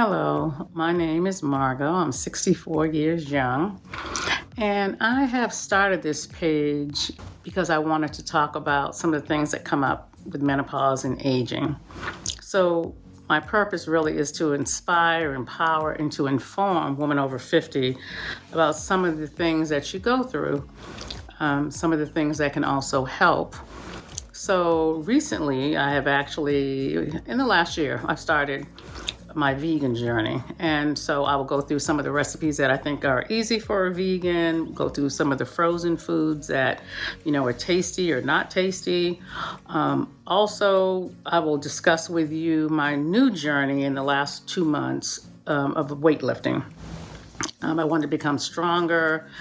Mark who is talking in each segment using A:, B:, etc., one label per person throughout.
A: Hello, my name is Margo. I'm 64 years young, and I have started this page because I wanted to talk about some of the things that come up with menopause and aging. So, my purpose really is to inspire, empower, and to inform women over 50 about some of the things that you go through, some of the things that can also help. So, recently, I have actually, in the last year, I've started my vegan journey. And so I will go through some of the recipes that I think are easy for a vegan, go through some of the frozen foods that, are tasty or not tasty. Also, I will discuss with you my new journey in the last 2 months of weightlifting. I wanted to become stronger.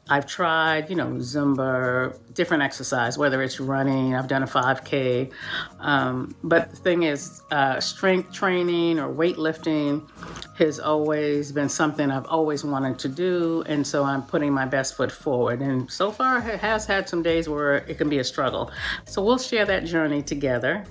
A: I've tried, Zumba, different exercise, whether it's running, I've done a 5K. But the thing is, strength training or weightlifting has always been something I've always wanted to do. And so I'm putting my best foot forward. And so far, it has had some days where it can be a struggle. So we'll share that journey together.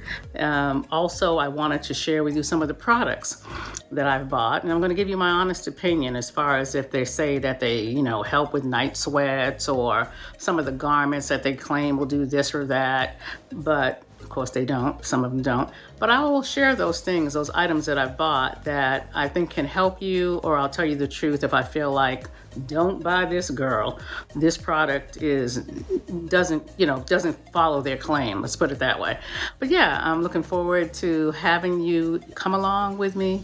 A: Also, I wanted to share with you some of the products that I've bought. And I'm going to give you my honest opinion as far as if they say that they, help with night sweats or some of the garments that they claim will do this or that. But of course they don't. Some of them don't. But I will share those things, those items that I've bought that I think can help you, or I'll tell you the truth if I feel like, don't buy this, girl. This product doesn't follow their claim. Let's put it that way. But yeah, I'm looking forward to having you come along with me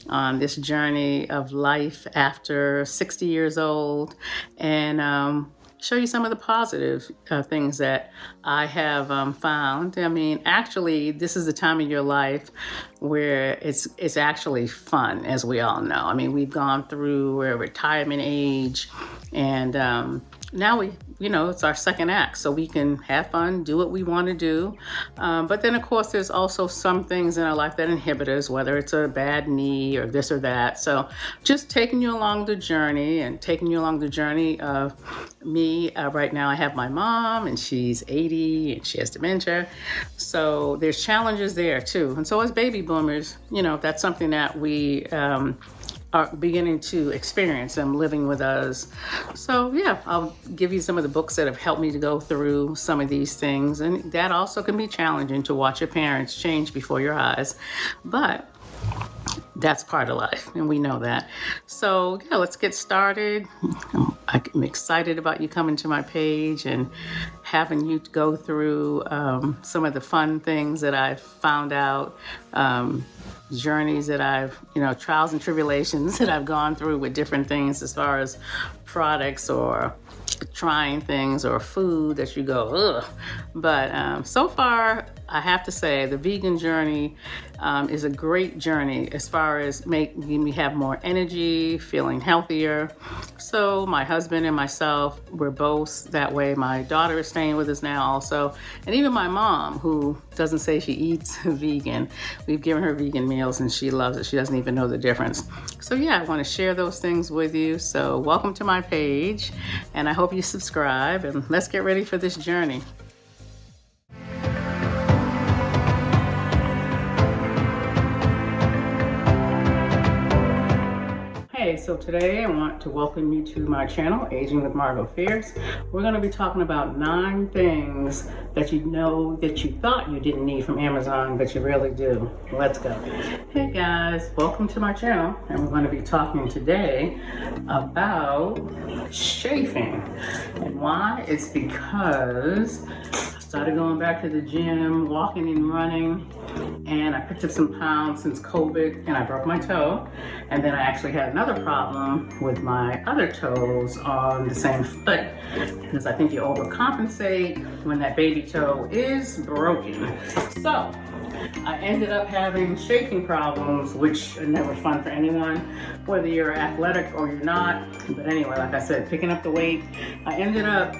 A: on this journey of life after 60 years old, and show you some of the positive things that I have found. I mean, actually, this is the time of your life where it's actually fun, as we all know. I mean, we've gone through retirement age, and now it's our second act, so we can have fun, do what we want to do. But then, of course, there's also some things in our life that inhibit us, whether it's a bad knee or this or that. So just taking you along the journey of me. Right now, I have my mom, and she's 80, and she has dementia. So there's challenges there, too. And so as baby boomers, that's something that we are beginning to experience them living with us. So yeah, I'll give you some of the books that have helped me to go through some of these things. And that also can be challenging to watch your parents change before your eyes. But that's part of life, and we know that. So yeah, let's get started. I'm excited about you coming to my page and having you go through some of the fun things that I've found out, journeys that I've, trials and tribulations that I've gone through with different things as far as products or trying things or food that you go, ugh. But so far, I have to say the vegan journey is a great journey as far as making me have more energy, feeling healthier. So my husband and myself, we're both that way. My daughter is staying with us now also. And even my mom, who doesn't say she eats vegan, we've given her vegan meals and she loves it. She doesn't even know the difference. So yeah, I want to share those things with you. So welcome to my page, and I hope you subscribe, and let's get ready for this journey. Hey, so today I want to welcome you to my channel, Aging with Margo Fierce. We're going to be talking about 9 things that that you thought you didn't need from Amazon, but you really do. Let's go. Hey guys, welcome to my channel, and we're going to be talking today about chafing. And why? It's because I started going back to the gym, walking and running, and I picked up some pounds since COVID, and I broke my toe. And then I actually had another problem with my other toes on the same foot, because I think you overcompensate when that baby toe is broken. So I ended up having shaking problems, which are never fun for anyone, whether you're athletic or you're not. But anyway, like I said, picking up the weight, I ended up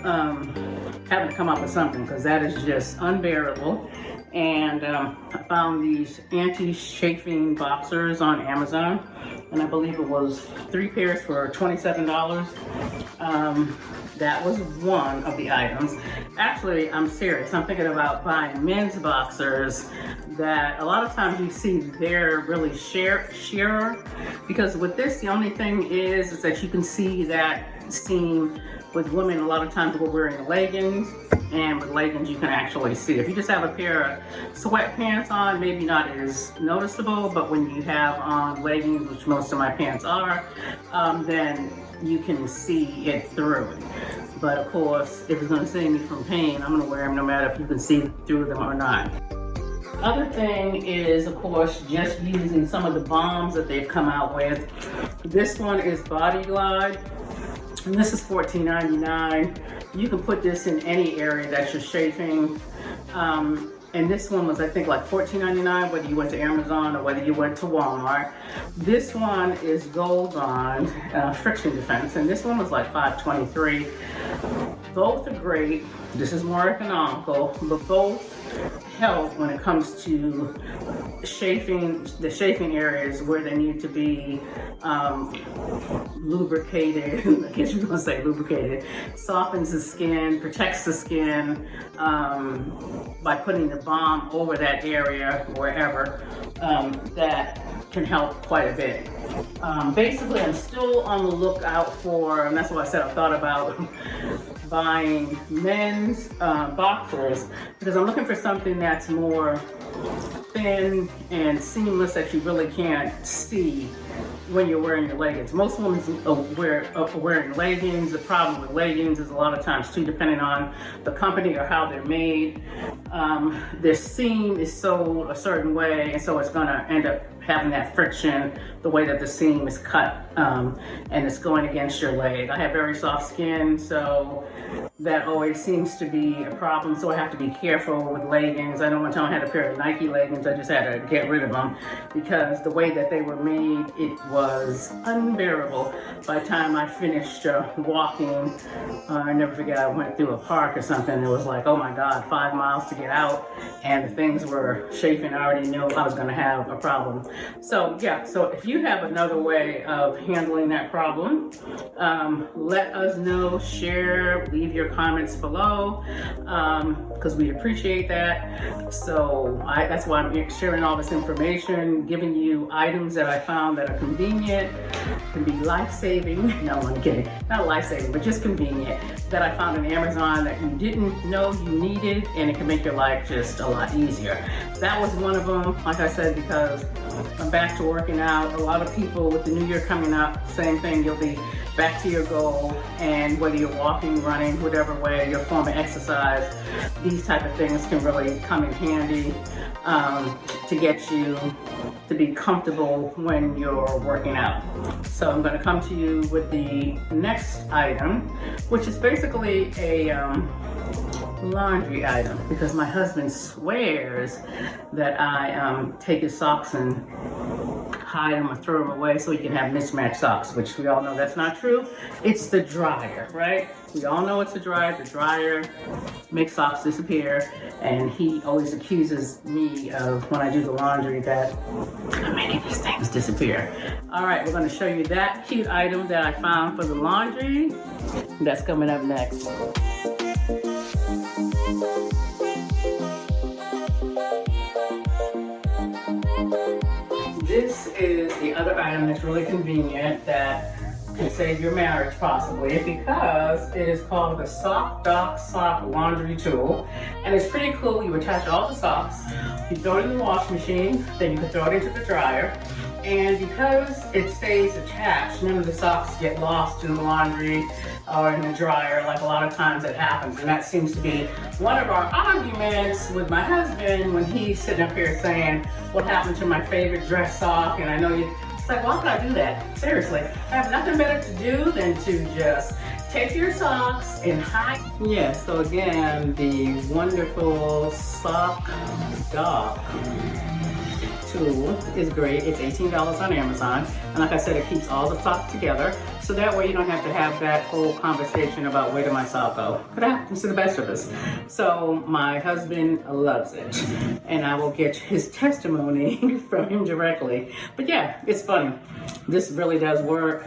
A: having to come up with something, because that is just unbearable. And I found these anti-chafing boxers on Amazon, and I believe it was 3 pairs for $27. that was one of the items. Actually, I'm serious. I'm thinking about buying men's boxers that a lot of times you see they're really shearer, because with this, the only thing is that you can see that seam. With women, a lot of times we're wearing leggings, and with leggings you can actually see. If you just have a pair of sweatpants on, maybe not as noticeable, but when you have on leggings, which most of my pants are, then you can see it through. But of course, if it's gonna save me from pain, I'm gonna wear them no matter if you can see through them or not. Other thing is, of course, just using some of the balms that they've come out with. This one is Body Glide. And this is $14.99. You can put this in any area that you're chafing. And this one was, I think, like $14.99, whether you went to Amazon or whether you went to Walmart. This one is Gold Bond Friction Defense, and this one was like $5.23. Both are great. This is more economical, but both help when it comes to the chafing areas where they need to be lubricated. I guess you're gonna say lubricated. Softens the skin, protects the skin by putting the balm over that area, wherever. That can help quite a bit. Basically, I'm still on the lookout for, and that's why I said I thought about buying men's boxers, because I'm looking for something that's more thin and seamless that you really can't see when you're wearing your leggings. Most women are wearing leggings. The problem with leggings is a lot of times too, depending on the company or how they're made, their seam is sewed a certain way, and so it's gonna end up having that friction, the way that the seam is cut, and it's going against your leg. I have very soft skin, so that always seems to be a problem, so I have to be careful with leggings. I know one time I had a pair of Nike leggings, I just had to get rid of them because the way that they were made, it was unbearable. By the time I finished walking, I never forget, I went through a park or something, and it was like, oh my God, 5 miles to get out, and the things were chafing. I already knew I was gonna have a problem. So yeah, so if you have another way of handling that problem, let us know, share, leave your comments below, because we appreciate that. So that's why I'm sharing all this information, giving you items that I found that are convenient, can be life-saving. No, I'm kidding. Not life-saving, but just convenient, that I found on Amazon that you didn't know you needed, and it can make your life just a lot easier. That was one of them, like I said, because I'm back to working out. A lot of people with the new year coming up, same thing, you'll be back to your goal, and whether you're walking, running, whatever way, your form of exercise, these type of things can really come in handy to get you to be comfortable when you're working out. So I'm going to come to you with the next item, which is basically a laundry item, because my husband swears that I take his socks and hide them or throw them away so he can have mismatched socks, which we all know that's not true. It's the dryer, right? We all know it's the dryer. The dryer makes socks disappear, and he always accuses me of, when I do the laundry, that I'm making these things disappear. All right, we're going to show you that cute item that I found for the laundry. That's coming up next. This is the other item that's really convenient that can save your marriage possibly, because it is called the Sock Doc Sock Laundry Tool, and it's pretty cool. You attach all the socks, you throw it in the washing machine, then you can throw it into the dryer, and because it stays attached, none of the socks get lost in the laundry or in the dryer, like a lot of times it happens. And that seems to be one of our arguments with my husband when he's sitting up here saying, what happened to my favorite dress sock? And I know it's like, why would I do that? Seriously, I have nothing better to do than to just take your socks and hide. Yeah, so again, the wonderful Sock Doc tool is great. It's $18 on Amazon, and like I said, it keeps all the socks together, so that way you don't have to have that whole conversation about where did my sock go. But that happens to the best of us. So my husband loves it, and I will get his testimony from him directly. But yeah, it's funny. This really does work.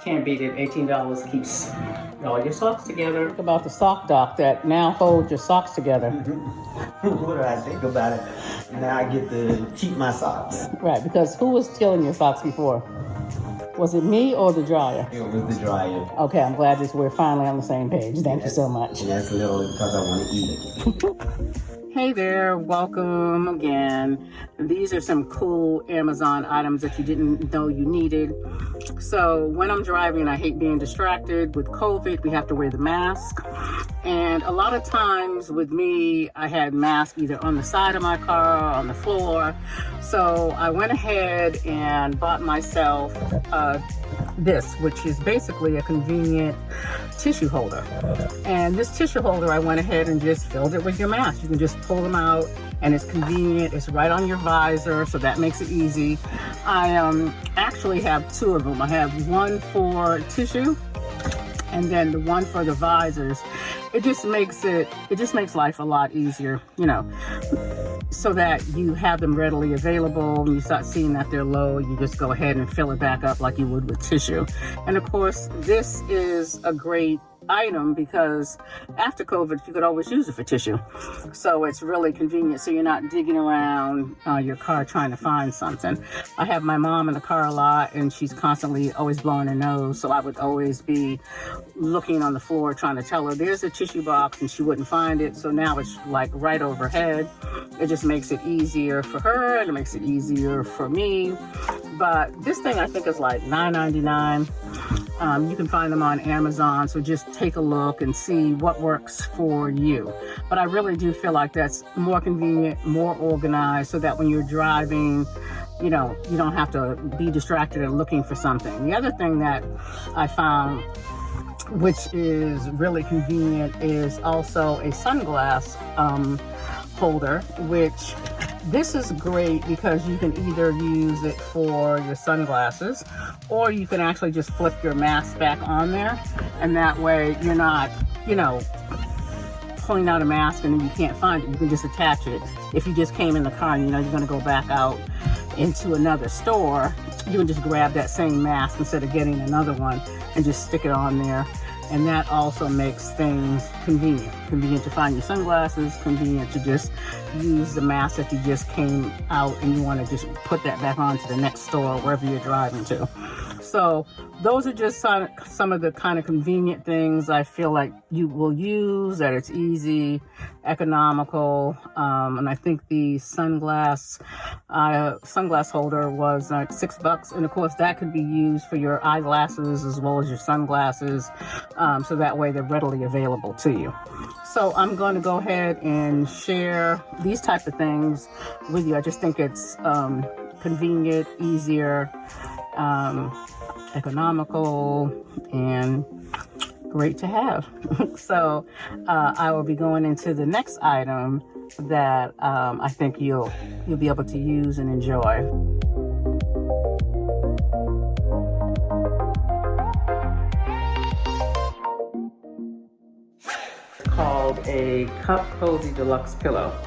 A: Can't beat it. $18 keeps
B: all your socks together.
A: Think about the sock dock that now holds your socks together.
B: What do I think about it? Now I get to keep my socks.
A: Right, because who was stealing your socks before? Was it me or the dryer?
B: It was the dryer.
A: Okay, I'm glad we're finally on the same page. Thank you so much.
B: That's a little because I want to eat it.
A: Hey there, welcome again. These are some cool Amazon items that you didn't know you needed. So when I'm driving, I hate being distracted. With COVID, we have to wear the mask. And a lot of times with me, I had masks either on the side of my car or on the floor. So I went ahead and bought myself this, which is basically a convenient tissue holder. And this tissue holder, I went ahead and just filled it with your mask. You can just pull them out and it's convenient. It's right on your visor, so that makes it easy. I actually have two of them. I have one for tissue and then the one for the visors. It just makes life a lot easier, you know, so that you have them readily available. When you start seeing that they're low, you just go ahead and fill it back up like you would with tissue. And of course, this is a great item because after COVID, you could always use it for tissue. So it's really convenient. So you're not digging around your car trying to find something. I have my mom in the car a lot and she's constantly always blowing her nose. So I would always be looking on the floor trying to tell her there's a tissue box and she wouldn't find it. So now it's like right overhead. It just makes it easier for her and it makes it easier for me. But this thing I think is like $9.99. You can find them on Amazon, so just take a look and see what works for you. But I really do feel like that's more convenient, more organized, so that when you're driving, you know, you don't have to be distracted and looking for something. The other thing that I found, which is really convenient, is also a sunglass holder, which this is great because you can either use it for your sunglasses or you can actually just flip your mask back on there, and that way you're not, you know, pulling out a mask and then you can't find it. You can just attach it. If you just came in the car and you know you're going to go back out into another store, you can just grab that same mask instead of getting another one and just stick it on there. And that also makes things convenient. Convenient to find your sunglasses, convenient to just use the mask that you just came out and you want to just put that back on to the next store, wherever you're driving to. So those are just some of the kind of convenient things I feel like you will use, that it's easy, economical, and I think the sunglass holder was like $6, and of course that could be used for your eyeglasses as well as your sunglasses, so that way they're readily available to you. So I'm going to go ahead and share these type of things with you. I just think it's convenient, easier, economical, and great to have. So I will be going into the next item that I think you'll be able to use and enjoy. Called a Cup Cozy Deluxe Pillow.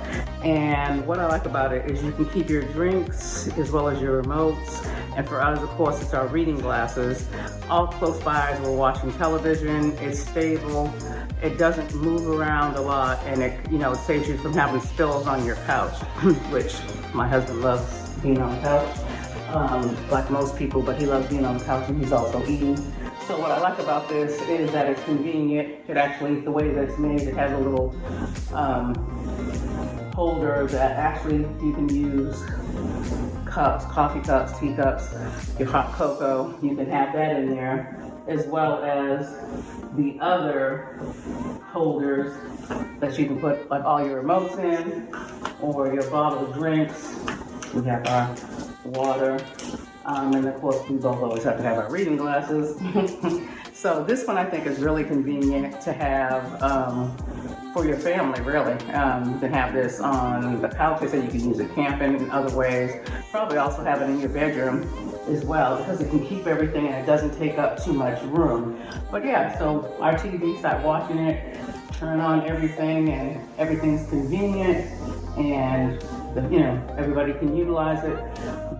A: And what I like about it is you can keep your drinks as well as your remotes. And for us, of course, it's our reading glasses. All close by as we're watching television. It's stable. It doesn't move around a lot, and it, you know, it saves you from having spills on your couch, which my husband loves being on the couch, like most people, but he loves being on the couch and he's also eating. So what I like about this is that it's convenient. It actually, the way that it's made, it has a little holder that actually you can use cups, coffee cups, tea cups, your hot cocoa. You can have that in there, as well as the other holders that you can put like all your remotes in, or your bottle of drinks. We have our water. And of course, we both always have to have our reading glasses. So this one I think is really convenient to have for your family, really. You can have this on the couch, so you can use it camping in other ways. Probably also have it in your bedroom as well, because it can keep everything and it doesn't take up too much room. But yeah, so our TV, start watching it, turn on everything, and everything's convenient and you know, everybody can utilize it,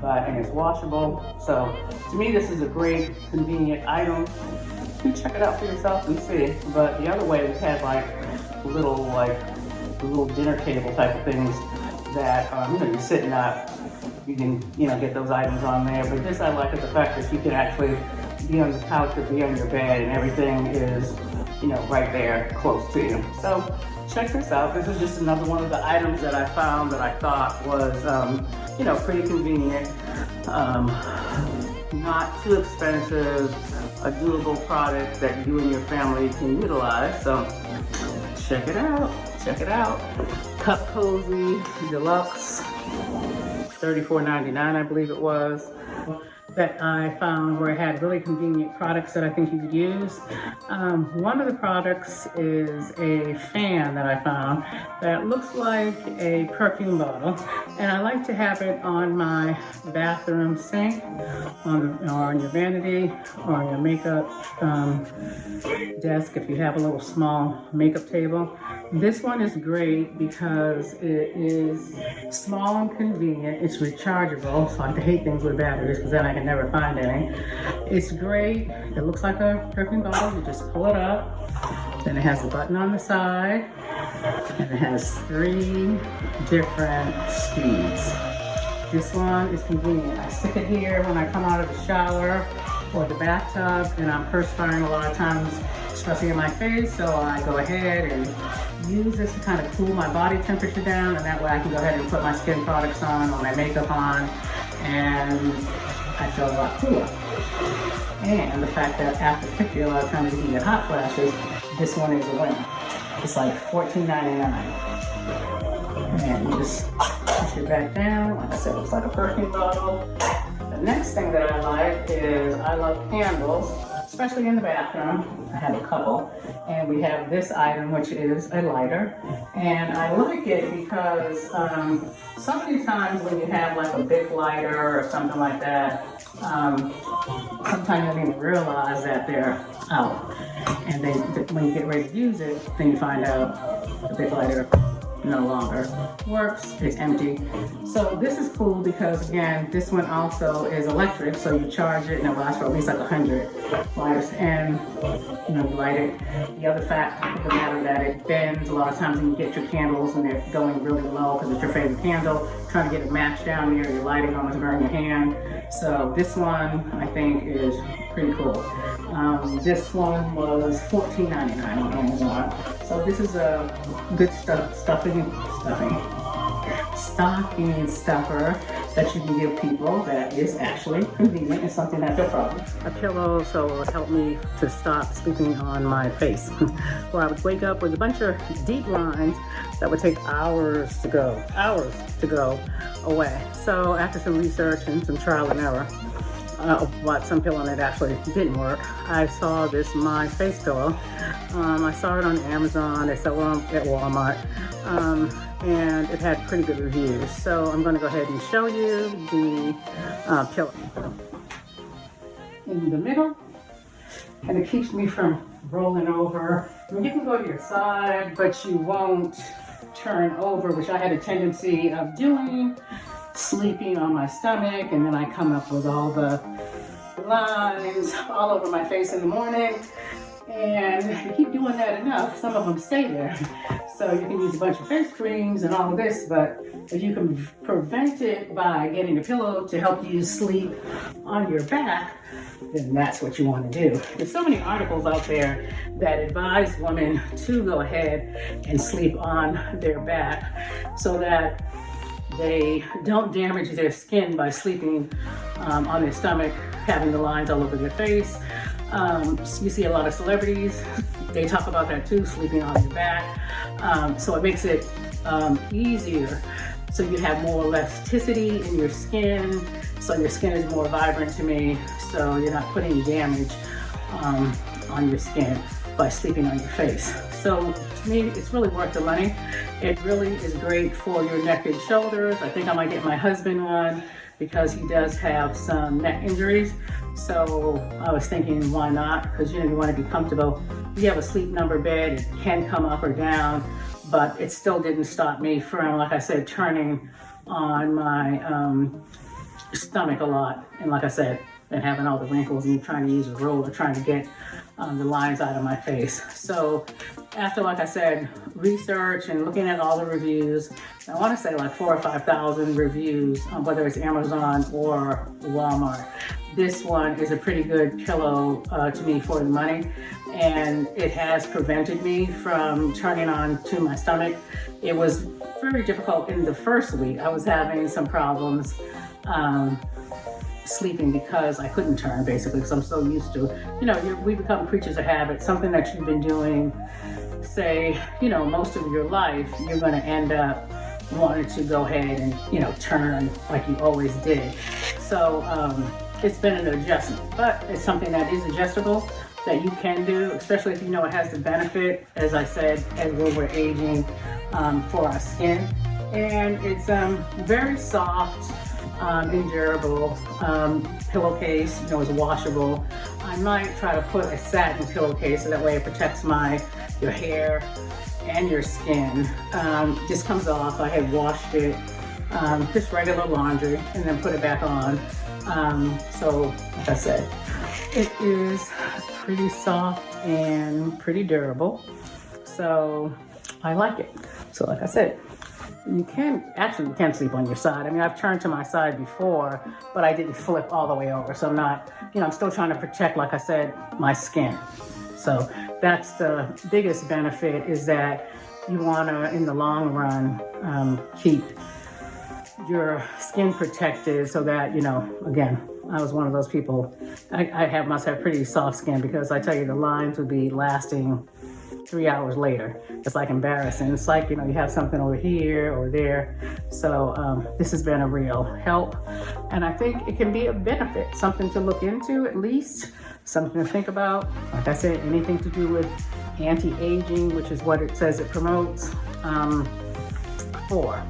A: and it's washable. So to me, this is a great, convenient item. You can check it out for yourself and see. But the other way, we had little dinner table type of things that you know, you're sitting up. You can, you know, get those items on there. But this, I like, is the fact that you can actually be on the couch or be on your bed, and everything is, you know, right there close to you. So check this out. This is just another one of the items that I found that I thought was, you know, pretty convenient, not too expensive, a doable product that you and your family can utilize. So check it out. Check it out. Cup Cozy Deluxe, $34.99, I believe it was, that I found where it had really convenient products that I think you could use. One of the products is a fan that I found that looks like a perfume bottle, and I like to have it on my bathroom sink, or on your vanity, or on your makeup desk if you have a little small makeup table. This one is great because it is small and convenient. It's rechargeable, so I hate things with batteries because then I can never find any. It's great. It looks like a perfume bottle. You just pull it up. Then it has a button on the side, and it has 3 different speeds. This one is convenient. I stick it here when I come out of the shower or the bathtub, and I'm perspiring a lot of times, especially in my face, so I go ahead and use this to kind of cool my body temperature down, and that way I can go ahead and put my skin products on or my makeup on, and I feel a lot cooler. And the fact that after 50, a lot of times you can get hot flashes, this one is a winner. It's like $14.99. And you just push it back down. Like I said, it looks like a perfume bottle. The next thing that I like is, I love candles, especially in the bathroom. I have a couple. And we have this item, which is a lighter. And I like it because so many times when you have like a big lighter or something like that, sometimes you don't even realize that they're out. And then when you get ready to use it, then you find out the big lighter no longer works, it's empty. So this is cool because, again, this one also is electric, so you charge it and it lasts for at least like 100 lights, and you know, you light it. The other fact of the matter that it bends. A lot of times when you get your candles and they're going really low because it's your favorite candle, trying to get a match down there, you're lighting, almost burn your hand. So this one I think is pretty cool. This one was $14.99 on Amazon. So this is a good stocking stuffer that you can give people that is actually convenient and something that they'll probably. A pillow, so it helped me to stop sleeping on my face, where I would wake up with a bunch of deep lines that would take hours to go away. So after some research and some trial and error, bought some pillow and it actually didn't work. I saw this My Face pillow. I saw it on Amazon. They sell it at Walmart. And it had pretty good reviews. So I'm going to go ahead and show you the pillow. In the middle, and it keeps me from rolling over. I mean, you can go to your side, but you won't turn over, which I had a tendency of doing, sleeping on my stomach, and then I come up with all the lines all over my face in the morning. And you keep doing that enough, some of them stay there. So you can use a bunch of face creams and all of this, but if you can prevent it by getting a pillow to help you sleep on your back, then that's what you want to do. There's so many articles out there that advise women to go ahead and sleep on their back so that they don't damage their skin by sleeping on their stomach, having the lines all over their face. You see a lot of celebrities, they talk about that too, sleeping on your back. So it makes it easier. So you have more elasticity in your skin, so your skin is more vibrant to me, so you're not putting damage on your skin by sleeping on your face. So to me, it's really worth the money. It really is great for your neck and shoulders. I think I might get my husband one because he does have some neck injuries. So I was thinking, why not? Because you want to be comfortable. You have a sleep number bed, it can come up or down, but it still didn't stop me from, like I said, turning on my stomach a lot. And like I said, and having all the wrinkles and trying to use a roller, trying to get the lines out of my face. So after, like I said, research and looking at all the reviews, I want to say like 4,000 or 5,000 reviews, whether it's Amazon or Walmart. This one is a pretty good pillow to me for the money, and it has prevented me from turning on to my stomach. It was very difficult in the first week. I was having some problems sleeping because I couldn't turn, basically, because I'm so used to, we become creatures of habit. Something that you've been doing, say, most of your life, you're going to end up wanting to go ahead and, turn like you always did. So it's been an adjustment, but it's something that is adjustable that you can do, especially if you know it has the benefit, as I said, as we're aging, for our skin. And it's very soft and durable pillowcase. It's washable. I might try to put a satin pillowcase so that way it protects your hair and your skin. Just comes off. I had washed it, just regular laundry, and then put it back on. So like I said, it is pretty soft and pretty durable. So I like it. So like I said, you can sleep on your side. I mean, I've turned to my side before, but I didn't flip all the way over. So I'm not, I'm still trying to protect, like I said, my skin. So that's the biggest benefit, is that you want to, in the long run, keep your skin protected so that, again, I was one of those people. I must have pretty soft skin, because I tell you, the lines would be lasting 3 hours later. It's like embarrassing. It's like, you have something over here or there. So this has been a real help. And I think it can be a benefit, something to look into at least, something to think about. Like I said, anything to do with anti-aging, which is what it says it promotes, for.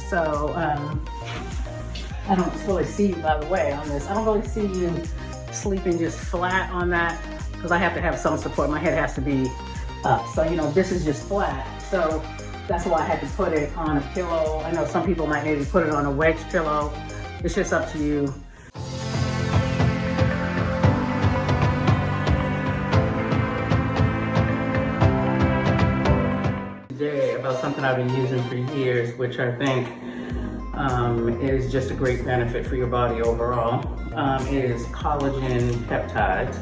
A: So I don't really see you, by the way, on this. I don't really see you sleeping just flat on that, because I have to have some support. My head has to be up. So, this is just flat. So that's why I had to put it on a pillow. I know some people might maybe put it on a wedge pillow. It's just up to you. Today about something I've been using for years, which I think is just a great benefit for your body overall. It is collagen peptides.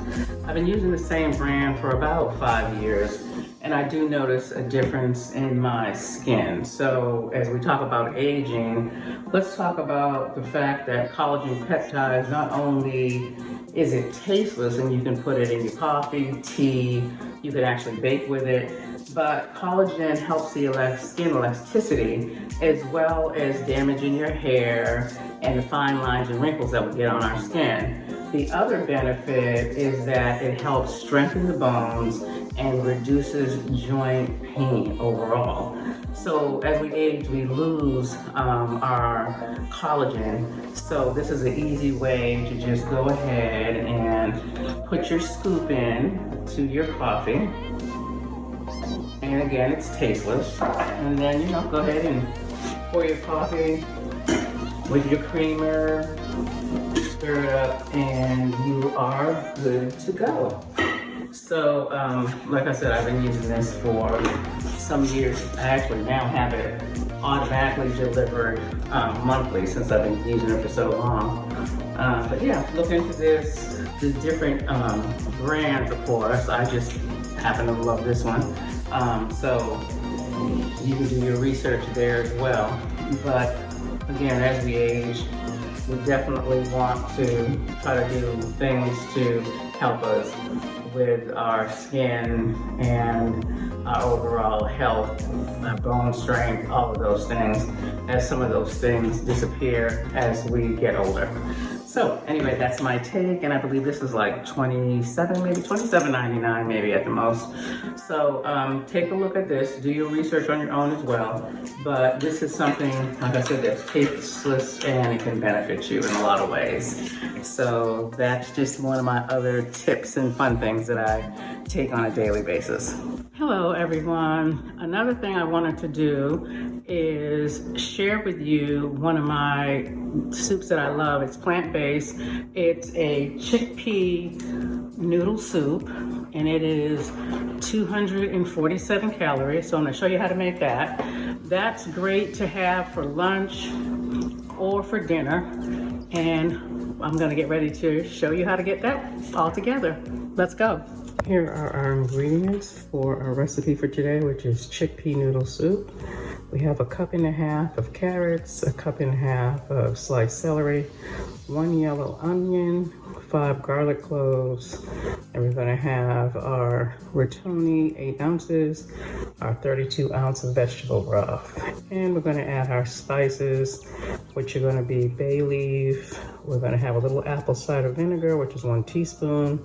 A: I've been using the same brand for about 5 years, and I do notice a difference in my skin. So as we talk about aging, let's talk about the fact that collagen peptides, not only is it tasteless and you can put it in your coffee, tea, you can actually bake with it, but collagen helps the skin elasticity, as well as damaging your hair and the fine lines and wrinkles that we get on our skin. The other benefit is that it helps strengthen the bones and reduces joint pain overall. So as we age, we lose our collagen. So this is an easy way to just go ahead and put your scoop in to your coffee. And again, it's tasteless. And then, go ahead and pour your coffee with your creamer, stir it up, and you are good to go. So, like I said, I've been using this for some years. I actually now have it automatically delivered monthly, since I've been using it for so long. But yeah, look into this. The different brands, of course. I just happen to love this one. So you can do your research there as well. But again, as we age, we definitely want to try to do things to help us with our skin and our overall health, our bone strength, all of those things, as some of those things disappear as we get older. So anyway, that's my take, and I believe this is like 27, maybe 27.99, maybe at the most. So take a look at this. Do your research on your own as well. But this is something, like I said, that's tasteless and it can benefit you in a lot of ways. So that's just one of my other tips and fun things that I take on a daily basis. Hello everyone. Another thing I wanted to do is share with you one of my soups that I love. It's plant-based. It's a chickpea noodle soup, and it is 247 calories. So I'm gonna show you how to make that. That's great to have for lunch or for dinner. And I'm gonna get ready to show you how to get that all together. Let's go. Here are our ingredients for our recipe for today, which is chickpea noodle soup. We have 1.5 cups of carrots, 1.5 cups of sliced celery, 1 yellow onion, 5 garlic cloves, and we're gonna have our rotoni, 8 ounces, our 32 ounce of vegetable broth. And we're gonna add our spices, which are gonna be bay leaf. We're gonna have a little apple cider vinegar, which is 1 teaspoon.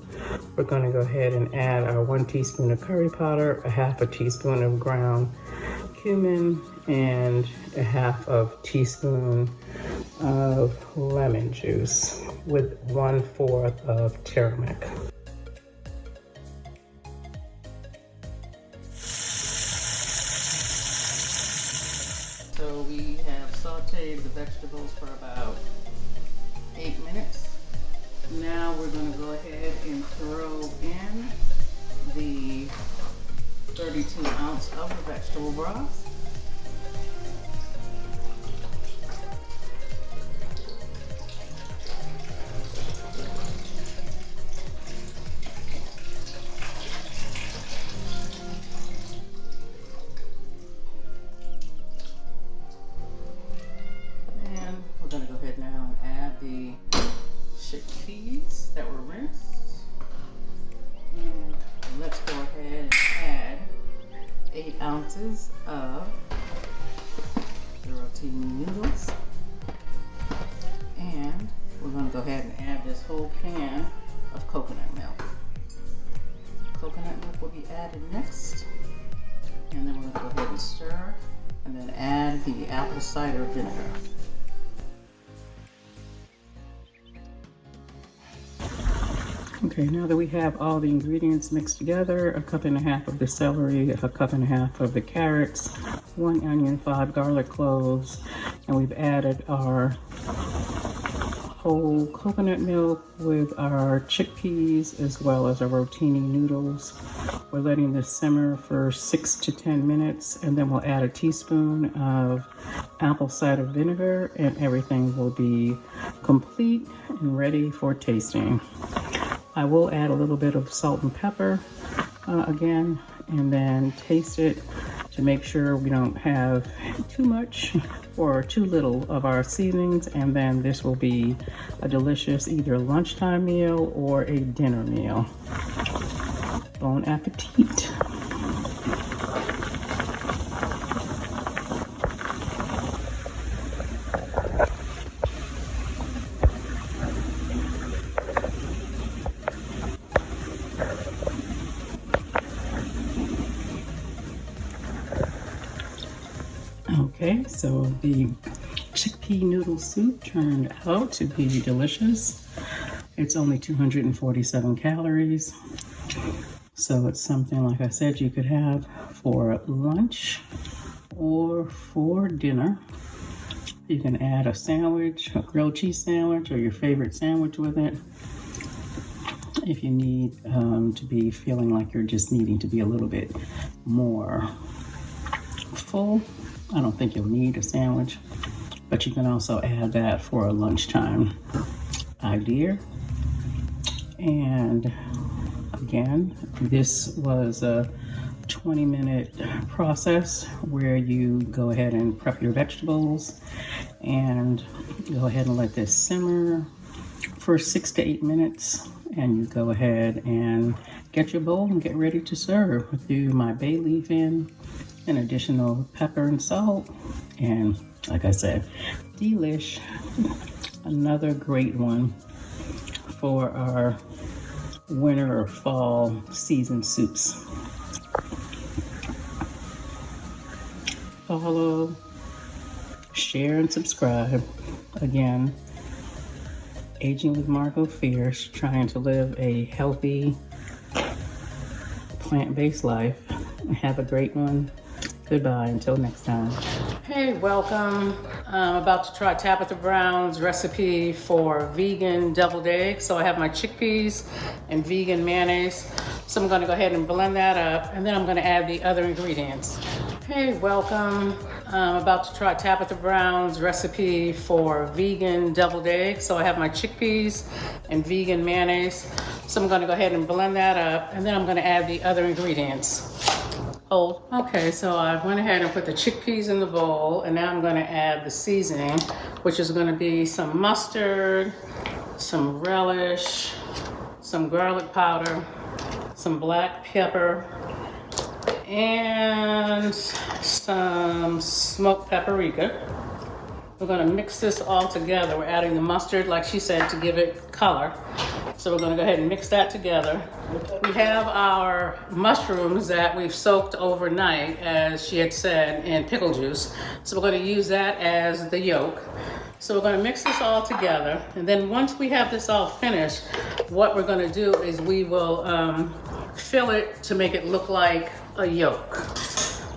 A: We're gonna go ahead and add our 1 teaspoon of curry powder, 1/2 teaspoon of ground cumin, and 1/2 teaspoon of lemon juice with 1/4 of turmeric. So we have sauteed the vegetables for about 8 minutes. Now we're going to go ahead and throw in the 32 ounce of the vegetable broth. And we're going to go ahead now and add the chickpeas that were rinsed. And let's go ahead and add 8 ounces of the rotini noodles. And we're going to go ahead and add this whole can of coconut milk. Coconut milk will be added next. And then we're going to go ahead and stir and then add the apple cider vinegar. Okay, now that we have all the ingredients mixed together, 1.5 cups of the celery, 1.5 cups of the carrots, 1 onion, 5 garlic cloves, and we've added our whole coconut milk with our chickpeas as well as our rotini noodles. We're letting this simmer for 6 to 10 minutes, and then we'll add a teaspoon of apple cider vinegar, and everything will be complete and ready for tasting. I will add a little bit of salt and pepper again, and then taste it to make sure we don't have too much or too little of our seasonings, and then this will be a delicious either lunchtime meal or a dinner meal. Bon appetit. Okay, so the chickpea noodle soup turned out to be delicious. It's only 247 calories. So it's something, like I said, you could have for lunch or for dinner. You can add a sandwich, a grilled cheese sandwich, or your favorite sandwich with it. If you need to be feeling like you're just needing to be a little bit more full, I don't think you'll need a sandwich, but you can also add that for a lunchtime idea. And again, this was a 20-minute process where you go ahead and prep your vegetables and go ahead and let this simmer for 6 to 8 minutes, and you go ahead and get your bowl and get ready to serve. I threw my bay leaf in, an additional pepper and salt, and like I said, delish. Another great one for our winter or fall season soups. Follow, share, and subscribe. Again, Aging with Margo Fierce, trying to live a healthy, plant-based life. Have a great one. Goodbye until next time. Hey, welcome. I'm about to try Tabitha Brown's recipe for vegan deviled eggs. So I have my chickpeas and vegan mayonnaise. So I'm going to go ahead and blend that up, and then I'm going to add the other ingredients. Hey, welcome. I'm about to try Tabitha Brown's recipe for vegan deviled eggs. So I have my chickpeas and vegan mayonnaise. So I'm going to go ahead and blend that up, and then I'm going to add the other ingredients. Hold. Okay, so I went ahead and put the chickpeas in the bowl, and now I'm going to add the seasoning, which is going to be some mustard, some relish, some garlic powder, some black pepper, and some smoked paprika. We're going to mix this all together. We're adding the mustard, like she said, to give it color. So we're going to go ahead and mix that together. We have our mushrooms that we've soaked overnight, as she had said, in pickle juice. So we're going to use that as the yolk. So we're going to mix this all together. And then once we have this all finished, what we're going to do is we will fill it to make it look like a yolk.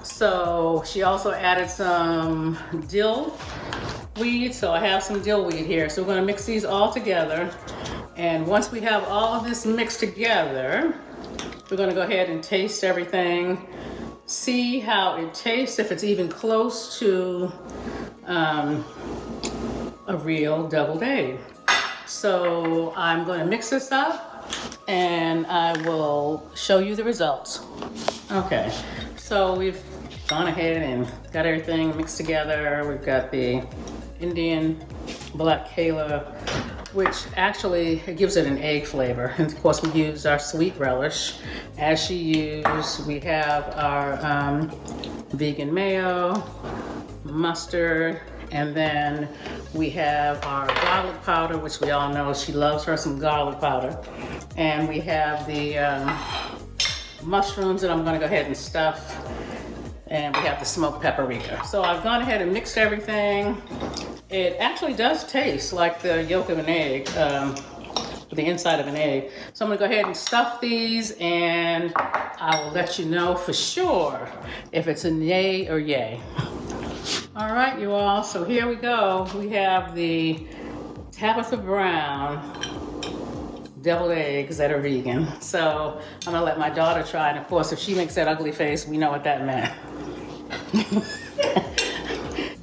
A: So she also added some dill weed. So I have some dill weed here. So we're going to mix these all together. And once we have all of this mixed together, we're going to go ahead and taste everything, see how it tastes, if it's even close to a real deviled egg. So I'm going to mix this up, and I will show you the results. Okay, so we've gone ahead and got everything mixed together. We've got the Indian black kale, which actually it gives it an egg flavor. And of course we use our sweet relish. As she used, we have our vegan mayo, mustard, and then we have our garlic powder, which we all know she loves her some garlic powder. And we have the mushrooms that I'm gonna go ahead and stuff. And we have the smoked paprika. So I've gone ahead and mixed everything. It actually does taste like the yolk of an egg, the inside of an egg. So I'm gonna go ahead and stuff these, and I will let you know for sure if it's a yay or yay. All right, you all, so here we go. We have the Tabitha Brown deviled eggs that are vegan. So I'm gonna let my daughter try, and of course, if she makes that ugly face, we know what that meant.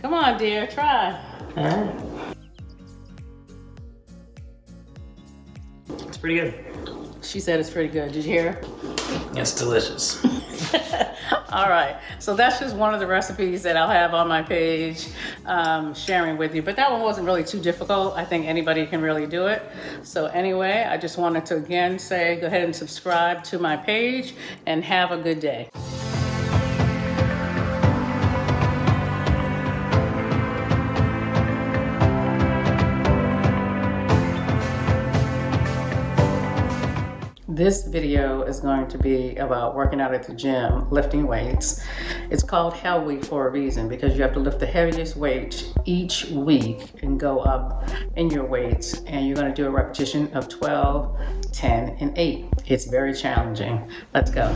A: Come on, dear, try.
B: All right. It's pretty good.
A: She said it's pretty good. Did you hear her?
B: It's delicious.
A: All right, so that's just one of the recipes that I'll have on my page sharing with you, but that one wasn't really too difficult. I think anybody can really do it. So anyway, I just wanted to again say go ahead and subscribe to my page, and have a good day. This video is going to be about working out at the gym, lifting weights. It's called Hell Week for a reason, because you have to lift the heaviest weight each week and go up in your weights. And you're going to do a repetition of 12, 10, and 8. It's very challenging. Let's go.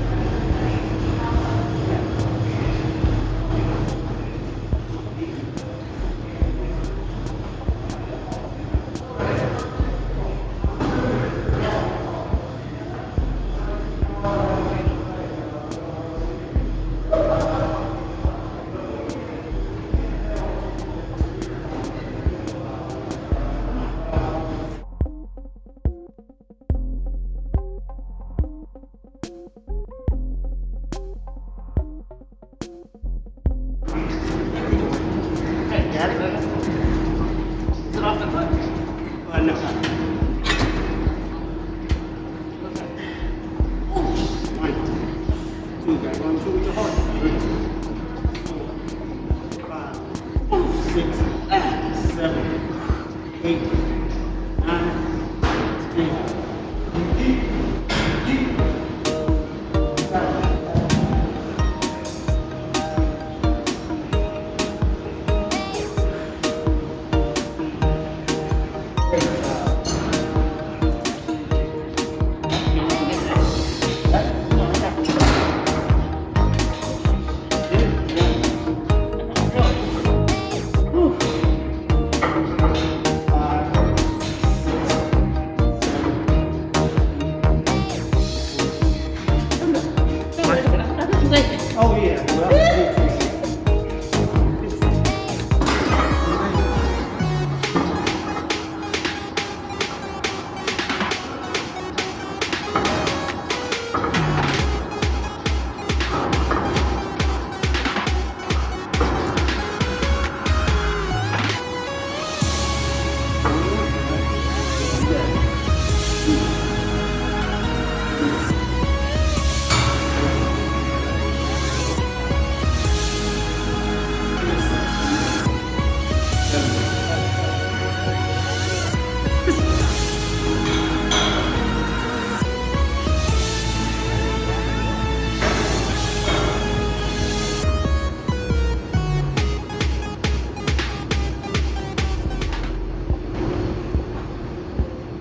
B: Oh yeah, well,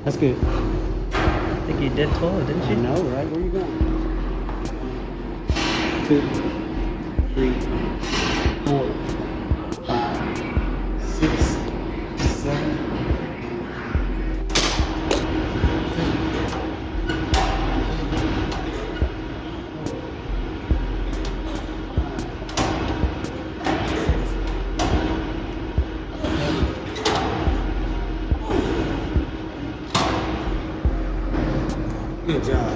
B: that's good.
C: I think you did tall, didn't
B: I
C: you?
B: know, right? Where you going? 2, 3, 4, 5, 6, 7. Good job.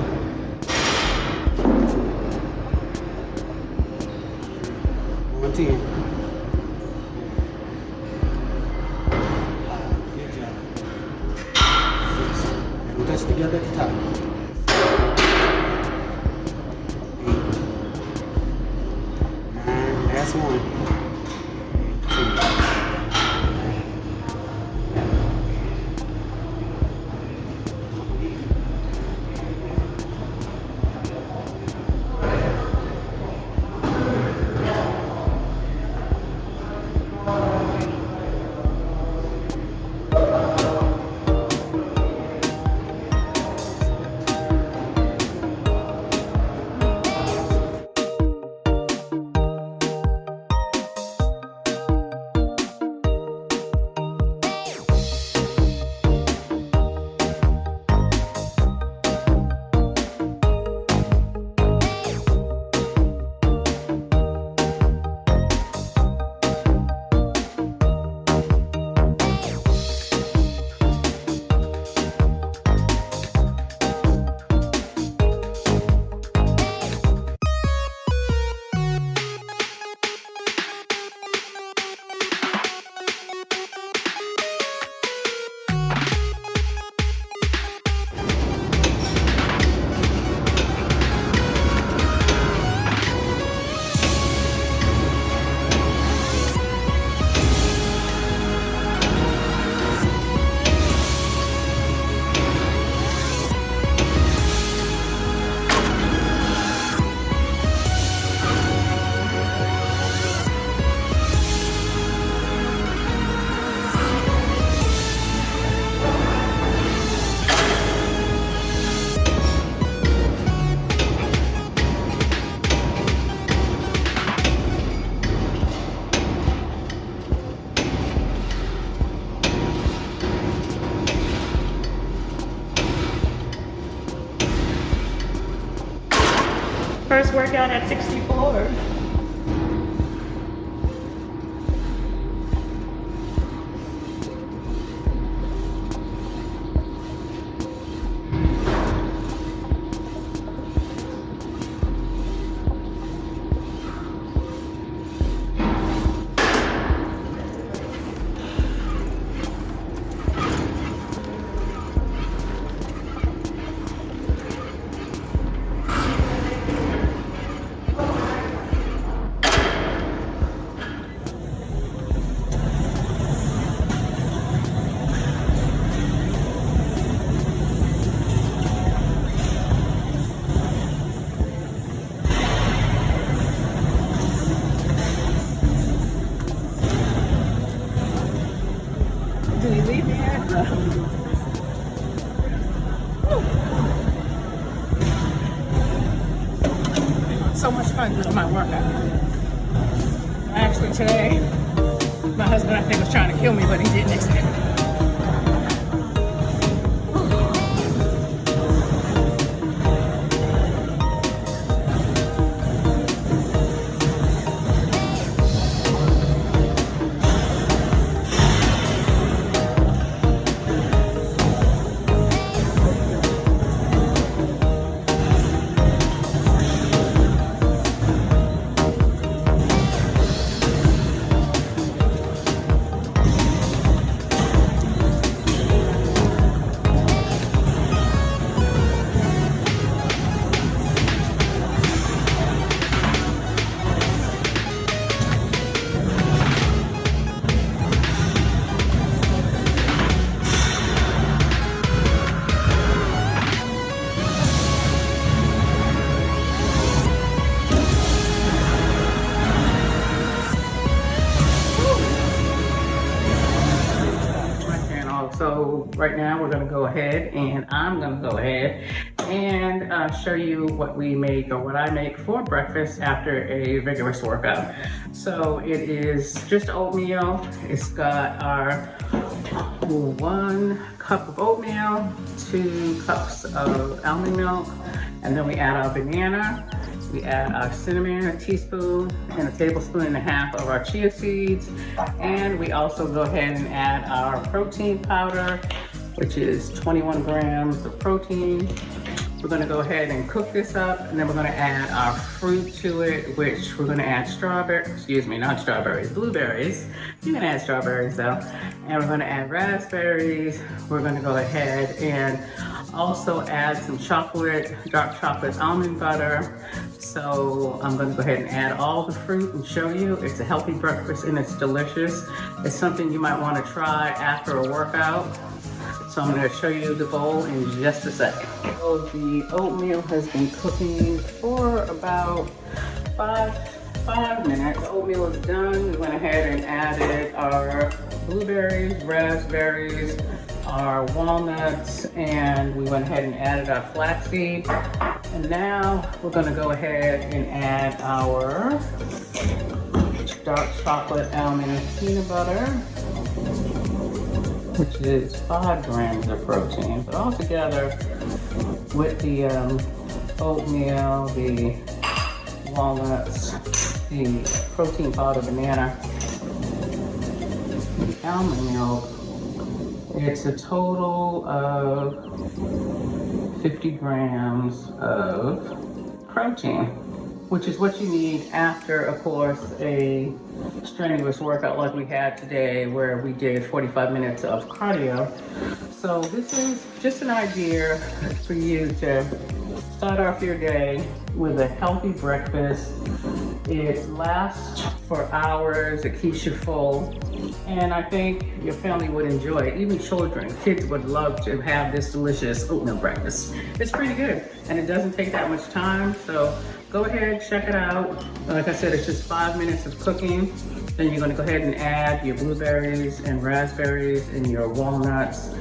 B: One 10. Good job. 6. And we touch together at the top. 8, 9. Last one. 2.
C: First workout at 64.
A: so much fun doing my workout. Actually today, my husband I think was trying to kill me, but he didn't accidentally. So right now we're going to go ahead and I'm going to go ahead and show you what we make or what I make for breakfast after a vigorous workout. So it is just oatmeal. It's got our 1 cup of oatmeal, 2 cups of almond milk, and then we add our banana. We add our cinnamon, a teaspoon, and a tablespoon and a half of our chia seeds. And we also go ahead and add our protein powder, which is 21 grams of protein. We're gonna go ahead and cook this up, and then we're gonna add our fruit to it, which we're gonna add blueberries. You can add strawberries though. And we're gonna add raspberries. We're gonna go ahead and also add some dark chocolate almond butter. So I'm gonna go ahead and add all the fruit and show you. It's a healthy breakfast and it's delicious. It's something you might wanna try after a workout. So I'm going to show you the bowl in just a second. So the oatmeal has been cooking for about five minutes. The oatmeal is done. We went ahead and added our blueberries, raspberries, our walnuts, and we went ahead and added our flaxseed. And now we're going to go ahead and add our dark chocolate almond and peanut butter, which is 5 grams of protein. But all together with the oatmeal, the walnuts, the protein powder, banana, the almond milk, it's a total of 50 grams of protein, which is what you need after, of course, a strenuous workout like we had today, where we did 45 minutes of cardio. So this is just an idea for you to start off your day with a healthy breakfast. It lasts for hours, it keeps you full, and I think your family would enjoy it. Even children, kids would love to have this delicious oatmeal breakfast. It's pretty good, and it doesn't take that much time, so go ahead, check it out. Like I said, it's just 5 minutes of cooking. Then you're gonna go ahead and add your blueberries and raspberries and your walnuts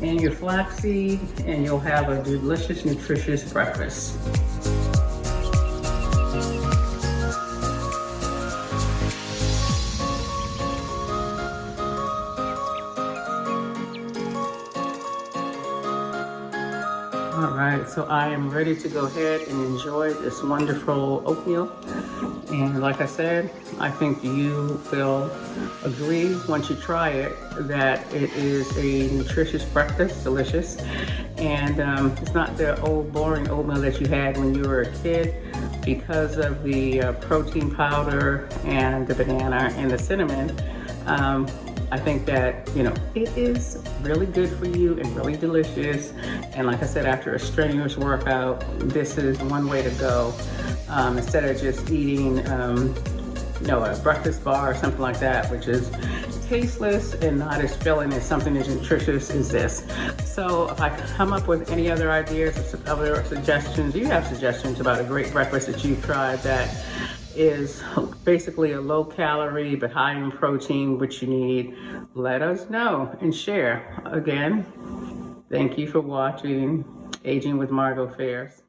A: and your flaxseed, and you'll have a delicious, nutritious breakfast. All right, so I am ready to go ahead and enjoy this wonderful oatmeal. And like I said, I think you will agree once you try it that it is a nutritious breakfast, delicious. And it's not the old boring oatmeal that you had when you were a kid, because of the protein powder and the banana and the cinnamon. I think that, you know, it is really good for you and really delicious. And like I said, after a strenuous workout, this is one way to go. Instead of just eating, you know, a breakfast bar or something like that, which is tasteless and not as filling as something as nutritious as this. So if I come up with any other ideas or other suggestions, you have suggestions about a great breakfast that you've tried that is basically a low calorie but high in protein, which you need, let us know and share. Again, thank you for watching Aging with Margo Fairs.